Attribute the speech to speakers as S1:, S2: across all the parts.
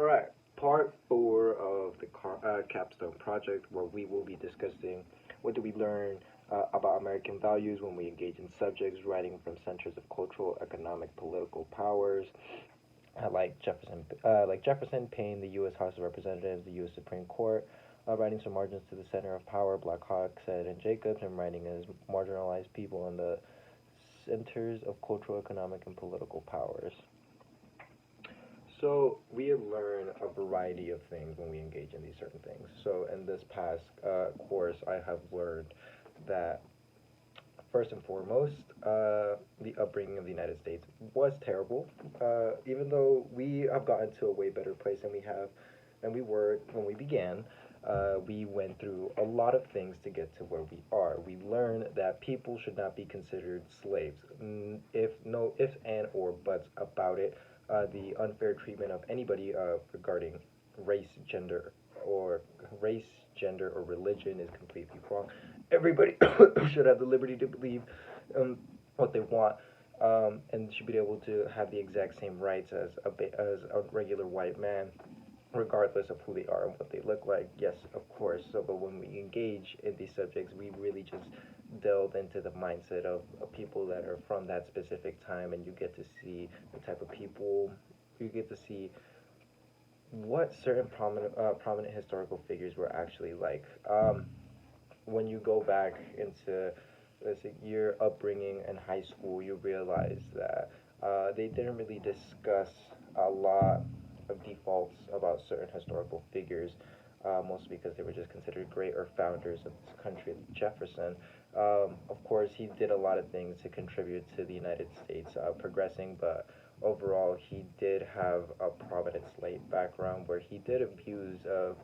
S1: All right, part four of the Capstone project, where we will be discussing what do we learn about American values when we engage in subjects writing from centers of cultural, economic, political powers, like Jefferson, Payne, the U.S. House of Representatives, the U.S. Supreme Court, writings from margins to the center of power, Black Hawk, said, and Jacobs, and writing as marginalized people in the centers of cultural, economic, and political powers. So we learn a variety of things when we engage in these certain things. So in this past course, I have learned that first and foremost, the upbringing of the United States was terrible. Even though we have gotten to a way better place than we were when we began. We went through a lot of things to get to where we are. We learned that people should not be considered slaves. If no ifs and or buts about it, the unfair treatment of anybody regarding race, gender, or race, gender, or religion is completely wrong. Everybody should have the liberty to believe what they want, and should be able to have the exact same rights as a regular white man, regardless of who they are and what they look like. Yes, of course. So, but when we engage in these subjects, we really just delve into the mindset of people that are from that specific time, and you get to see the type of people. You get to see what certain prominent historical figures were actually like. When you go back into, let's say, your upbringing in high school, you realize that they didn't really discuss a lot of defaults about certain historical figures, mostly because they were just considered great or founders of this country. Jefferson, of course, he did a lot of things to contribute to the United States progressing, but overall, he did have a prominent slave background where he did abuse a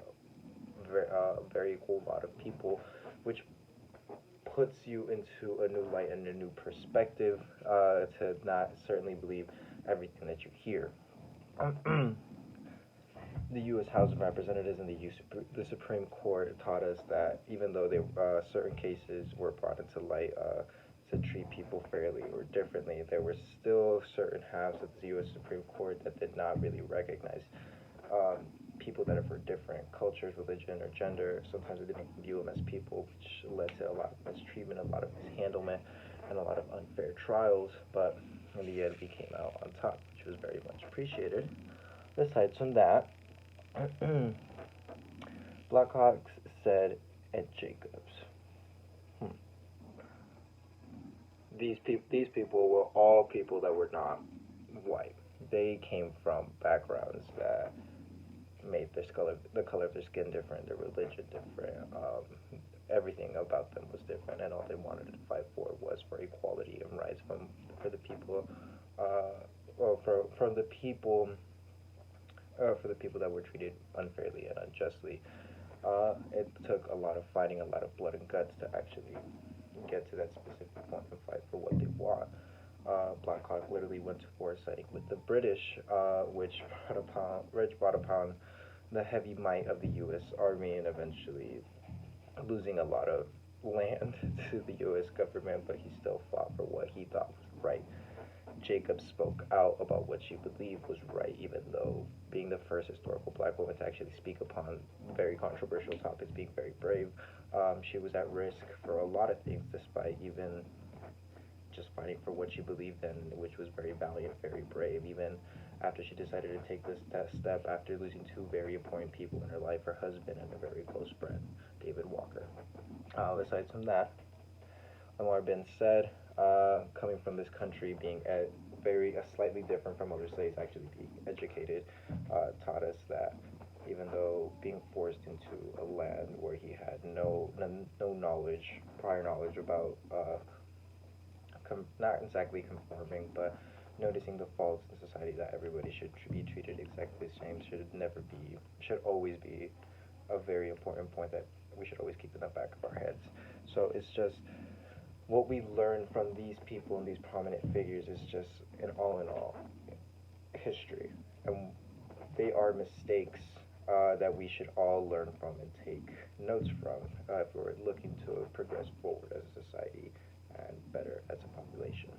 S1: very whole lot of people, which puts you into a new light and a new perspective to not certainly believe everything that you hear. The U.S. House of Representatives and the Supreme Court taught us that even though certain cases were brought into light to treat people fairly or differently, there were still certain halves of the U.S. Supreme Court that did not really recognize um, people that are for different cultures, religion, or gender. Sometimes they didn't view them as people, which led to a lot of mistreatment, a lot of mishandlement, and a lot of unfair trials. But in the end, we came out on top, which was very much appreciated. Aside from that, Blackhawks said Ed Jacobs. Hmm. These people were all people that were not white. They came from backgrounds that made the color of their skin different, their religion different. Everything about them was different, and all they wanted to fight for was for equality and rights for the people, or from the people, for the people that were treated unfairly and unjustly. It took a lot of fighting, a lot of blood and guts to actually get to that specific point and fight for what they want. Black Hawk literally went to war siding with the British, which brought upon the heavy might of the U.S. Army, and eventually losing a lot of land to the U.S. government, but he still fought for what he thought was right. Jacob spoke out about what she believed was right, even though being the first historical black woman to actually speak upon very controversial topics, being very brave, she was at risk for a lot of things, despite even just fighting for what she believed in, which was very valiant, very brave, even after she decided to take this step after losing two very important people in her life, her husband and a very close friend, David Walker. Aside from that, more been said, coming from this country being slightly different from other slaves actually being educated, taught us that even though being forced into a land where he had no knowledge, prior knowledge about not exactly conforming, but noticing the faults in society, that everybody should be treated exactly the same, should always be a very important point that we should always keep in the back of our heads. So it's just what we learn from these people and these prominent figures is just in all history, and they are mistakes that we should all learn from and take notes from if we're looking to progress forward as a society and better as a population.